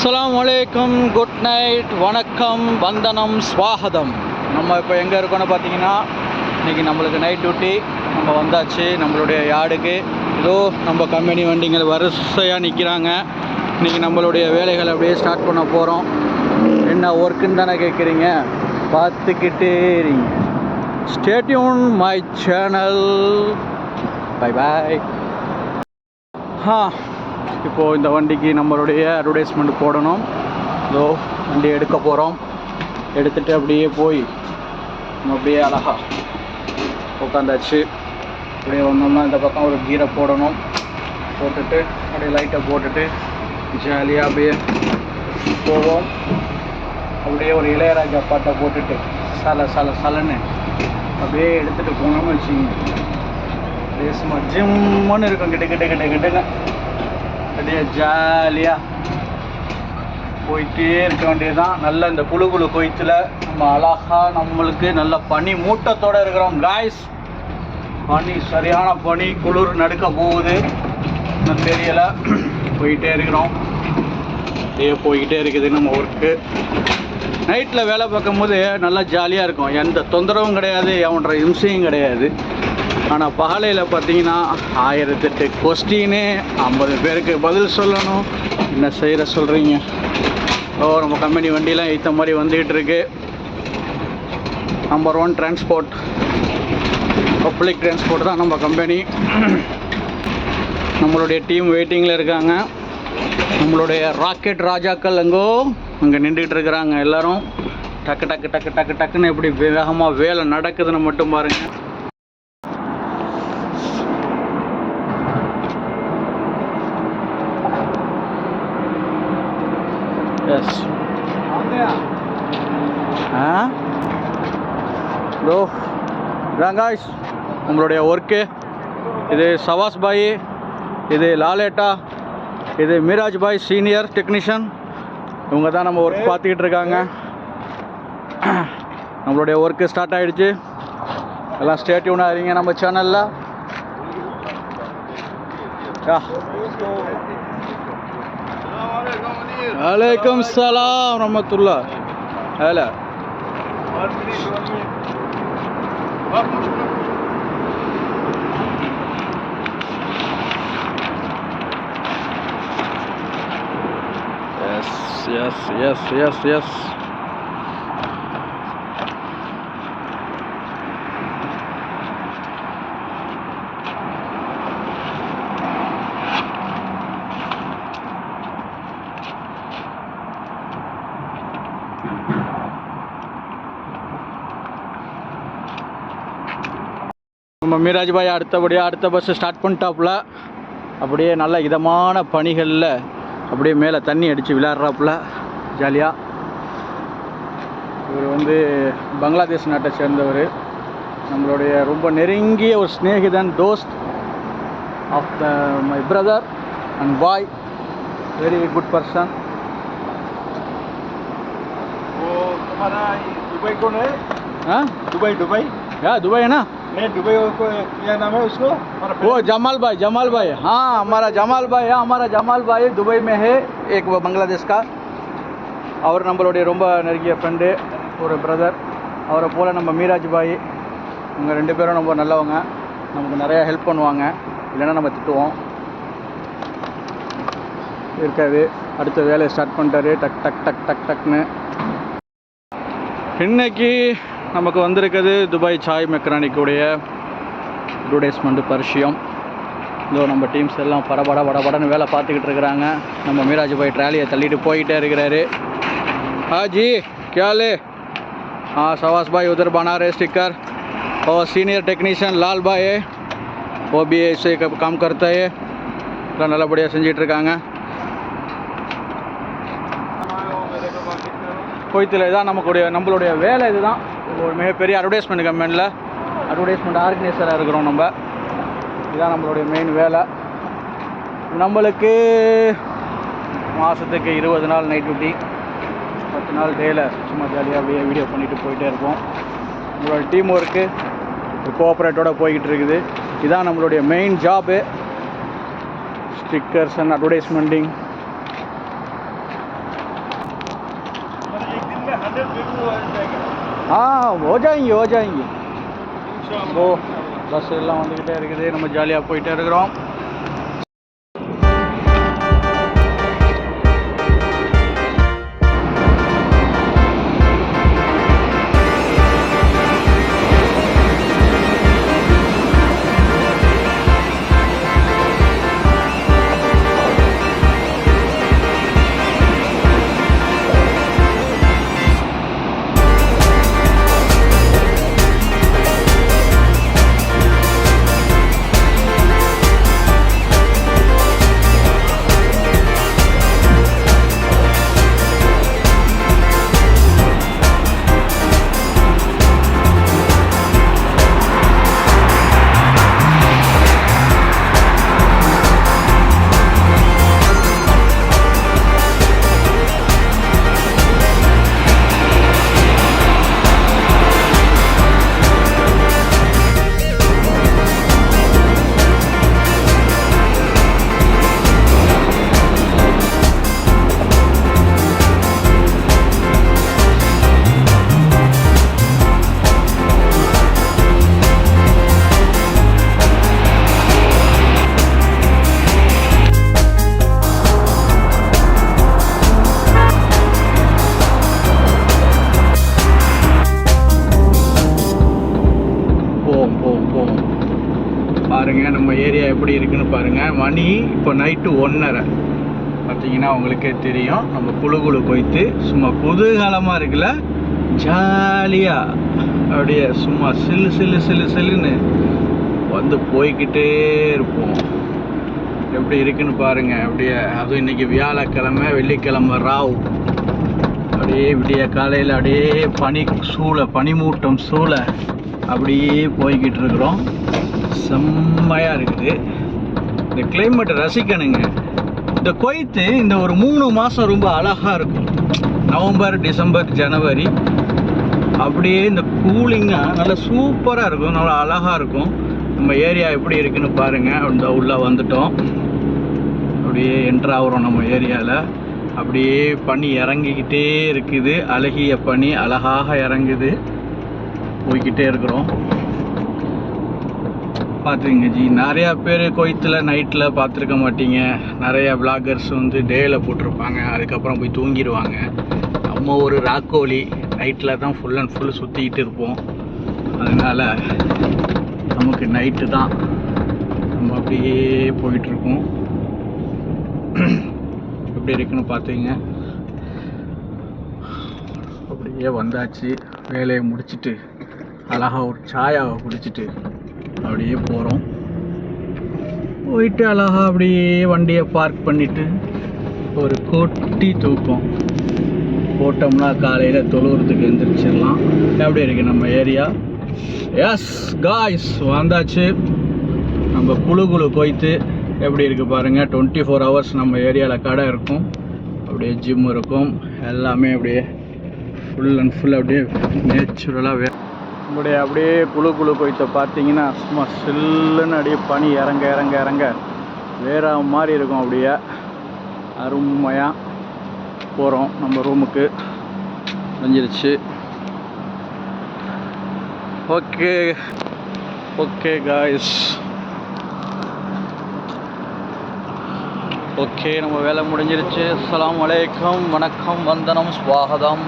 அஸ்ஸலாமு அலைக்கும், good night, வணக்கம், வந்தனம், ஸ்வாகதம். நம்ம இப்போ எங்கே இருக்கோன்னு பார்த்தீங்கன்னா, இன்றைக்கி நம்மளுக்கு நைட் டியூட்டி. நம்ம வந்தாச்சு நம்மளுடைய யார்டுக்கு. ஏதோ நம்ம கம்பெனி வண்டிங்கள் வரிசையாக நிற்கிறாங்க. இன்றைக்கி நம்மளுடைய வேலைகளை அப்படியே ஸ்டார்ட் பண்ண போகிறோம். என்ன ஒர்க்குன்னு தானே கேட்குறீங்க? பார்த்துக்கிட்டே இருங்க. Stay tune my channel. Bye bye. இப்போது இந்த வண்டிக்கு நம்மளுடைய அட்வர்டைஸ்மெண்ட் போடணும். இதோ வண்டி எடுக்க போகிறோம். எடுத்துகிட்டு அப்படியே போய் நம்ம அப்படியே அழகாக உட்காந்தாச்சு. அப்படியே வந்தோம்னா இந்த பக்கம் ஒரு கீரை போடணும். போட்டுட்டு அப்படியே லைட்டை போட்டுட்டு ஜாலியாக அப்படியே போவோம். அப்படியே ஒரு இளையராஜா பாட்டை போட்டுட்டு சலன்னு அப்படியே எடுத்துகிட்டு போனோம்னு வச்சுக்கோங்க. அப்படியே சும்மா ஜிம்முன்னு இருக்கும். கிட்ட அப்படியே ஜாலியாக போயிட்டே இருக்க வேண்டியதுதான். நல்ல இந்த குழு கொய்த்தில் நம்ம அழகாக நம்மளுக்கு நல்ல பனி மூட்டத்தோடு இருக்கிறோம் காய்ஸ். பனி, சரியான பனி, குளிர் நடுக்க போகுது. இன்னும் தெரியலை. போயிட்டே இருக்கிறோம். அப்படியே போய்கிட்டே இருக்குது நம்ம ஒர்க்கு. நைட்டில் வேலை பார்க்கும்போது நல்லா ஜாலியாக இருக்கும். எந்த தொந்தரவும் கிடையாது, எவன்ற இம்சையும் கிடையாது. ஆனால் பகலையில் பார்த்தீங்கன்னா 1008 கொஸ்டின்னு, 50 பேருக்கு பதில் சொல்லணும். என்ன செய்கிற சொல்கிறீங்க? நம்ம கம்பெனி வண்டியெலாம் ஏற்ற மாதிரி வந்துக்கிட்டு இருக்கு. நம்பர் 1 டிரான்ஸ்போர்ட், பப்ளிக் டிரான்ஸ்போர்ட் தான் நம்ம கம்பெனி. நம்மளுடைய டீம் வெயிட்டிங்கில் இருக்காங்க. நம்மளுடைய ராக்கெட் ராஜாக்கள் அங்கே நின்றுக்கிட்டு இருக்கிறாங்க. எல்லோரும் டக்கு டக்கு டக்கு டக்கு டக்குன்னு எப்படி வேகமாக வேலை நடக்குதுன்னு மட்டும் பாருங்கள். எஸ் ப்ரோ, இதான் காய்ஸ் நம்மளுடைய ஒர்க்கு. இது சவாஸ் பாய், இது லாலேட்டா, இது மிராஜ் பாய் சீனியர் டெக்னீஷியன். இவங்க தான் நம்ம ஒர்க் பார்த்துக்கிட்டு இருக்காங்க. நம்மளுடைய ஒர்க்கு ஸ்டார்ட் ஆகிடுச்சு. எல்லாம் ஸ்டே டியூனாக இருங்க நம்ம சேனலில். वालेकुम सलाम रहमतुल्लाह. हेला yes. நம்ம மிராஜ் பாய் அடுத்தபடியாக அடுத்த பஸ்ஸு ஸ்டார்ட் பண்ணிட்டாப்புல. அப்படியே நல்ல இதமான பனிகளில் அப்படியே மேலே தண்ணி அடித்து விளையாடுறாப்புல ஜாலியாக. இவர் பங்களாதேஷ் நாட்டை சேர்ந்தவர். நம்மளுடைய ரொம்ப நெருங்கிய ஒரு ஸ்நேகிதன், தோஸ்த் ஆஃப் மை பிரதர் அண்ட் பாய். Very good person. दुबई कौन है? हाँ, दुबई क्या दुबई है ना? नहीं, दुबई को क्या नाम है उसको? वो जमाल भाई. हाँ, हमारा जमाल भाई दुबई में है, एक बांग्लादेश का. அவர் நம்மளுடைய ரொம்ப நெருங்கிய ஃப்ரெண்டு, ஒரு பிரதர். அவரை போல் நம்ம மீராஜ் பாய், இவங்க 2 பேரும் ரொம்ப நல்லவங்க. நமக்கு நிறையா ஹெல்ப் பண்ணுவாங்க. இல்லைன்னா நம்ம திட்டுவோம். இருக்காது. அடுத்த வேலையை ஸ்டார்ட் பண்ணிட்டாரு. டக் டக் டக் டக் டக்னு. இன்றைக்கி நமக்கு வந்திருக்குது துபாய் சாய் மெக்கானிக்குடைய அட்வர்டைஸ்மெண்ட் பரிச்சயம். இதோ நம்ம டீம்ஸ் எல்லாம் படபடன்னு வேலை பார்த்துக்கிட்டு இருக்கிறாங்க. நம்ம மீராஜ் பாய் ட்ராலியை தள்ளிட்டு போய்கிட்டே இருக்கிறாரு. जी क्या ले? हाँ, सवास भाई उधर बना रहे स्टिकर. और सीनियर टेक्नीशियन लाल भाई है, वो भी ऐसे काम करता है. நல்லா படியாக செஞ்சிட்டு இருக்காங்க. கோயத்தில் இதான் நம்மளுடைய வேலை. இதுதான் ஒரு மிகப்பெரிய அட்வர்டைஸ்மெண்ட் கம்பெனியில் அட்வர்டைஸ்மெண்ட் ஆர்கனைசராக இருக்கிறோம் நம்ம. இதுதான் நம்மளுடைய மெயின் வேலை. நம்மளுக்கு மாதத்துக்கு 20 நாள் நைட் டியூட்டி, 10 நாள் டேயில் சும்மா ஜாலியாக அப்படியே வீடியோ பண்ணிவிட்டு போயிட்டே இருப்போம். நம்மளோட டீம் ஒர்க்கு கோஆப்ரேட்டோடு போய்கிட்டு இருக்குது. இதுதான் நம்மளுடைய main job. Stickers and advertising. हाँ हो जाएंगे वो பஸ் எல்லாம் வந்துக்கிட்டே இருக்குது. நம்ம ஜாலியாக போயிட்டே இருக்கிறோம். பாருங்க நம்ம ஏரியா எப்படி இருக்குன்னு பாருங்க. மணி இப்போ நைட்டு 1:30 பார்த்தீங்கன்னா உங்களுக்கே தெரியும். நம்ம குழு போயிட்டு சும்மா குதூகலமாக இருக்குல்ல, ஜாலியாக அப்படியே சும்மா சில்லுன்னு வந்து போய்கிட்டே இருப்போம். எப்படி இருக்குன்னு பாருங்க. அப்படியே அதுவும் இன்னைக்கு வியாழக்கிழமை, வெள்ளிக்கிழமை ராவ். அப்படியே விடிய காலையில் அப்படியே பனிமூட்டம் சூழ அப்படியே போய்கிட்டு இருக்கிறோம். செம்மையாக இருக்குது. இந்த கிளைமேட்டை ரசிக்கணுங்க. இந்த குவைத்து இந்த ஒரு 3 மாதம் ரொம்ப அழகாக இருக்கும். நவம்பர், டிசம்பர், ஜனவரி அப்படியே இந்த கூலிங்காக நல்லா சூப்பராக இருக்கும், நல்லா அழகாக இருக்கும். நம்ம ஏரியா எப்படி இருக்குன்னு பாருங்கள். அந்த உள்ளே வந்துட்டோம். அப்படியே என்ட்ராகிறோம் நம்ம ஏரியாவில். அப்படியே பனி இறங்கிக்கிட்டே இருக்குது. அழகிய பனி அழகாக இறங்குது. போய்கிட்டே இருக்கிறோம். பார்த்துங்க ஜி, நிறையா பேர் குவைத்தில் நைட்டில் பார்த்துருக்க மாட்டீங்க. நிறையா விளாகர்ஸ் வந்து டேயில் போட்டிருப்பாங்க, அதுக்கப்புறம் போய் தூங்கிடுவாங்க. நம்ம ஒரு ராக்கோலி நைட்டில் தான் ஃபுல் அண்ட் ஃபுல் சுற்றிக்கிட்டு இருப்போம். அதனால் நமக்கு நைட்டு தான். நம்ம அப்படியே போயிட்டுருக்கோம். எப்படி இருக்குன்னு பார்த்தீங்க. அப்படியே வந்தாச்சு. வேலையை முடிச்சுட்டு அழகாக ஒரு சாயாவை குடிச்சிட்டு அப்படியே போகிறோம். போயிட்டு அழகாக அப்படியே வண்டியை பார்க் பண்ணிவிட்டு ஒரு கொட்டி தூக்கம் போட்டோம்னா காலையில் தொழுவுறதுக்கு எழுந்திரிச்சிடலாம். எப்படி இருக்குது நம்ம ஏரியா? எஸ் காய்ஸ், வந்தாச்சு. நம்ம குழு போயிட்டு எப்படி இருக்குது பாருங்கள். 24 hours நம்ம ஏரியாவில் கடை இருக்கும். அப்படியே ஜிம் இருக்கும். எல்லாமே அப்படியே ஃபுல் அண்ட் ஃபுல் அப்படியே நேச்சுரலாக அப்படியே குழு போயிட்டு பார்த்தீங்கன்னா சும்மா சில்லுன்னு அப்படியே பனி இறங்க வேற மாதிரி இருக்கும். அப்படியே அருமையாக போகிறோம். நம்ம ரூமுக்கு வந்துருச்சு. ஓகே காய்ஸ், ஓகே நம்ம வேலை முடிஞ்சிருச்சு. அஸ்ஸலாமு அலைக்கும், வணக்கம், வந்தனம், ஸ்வாகதம்.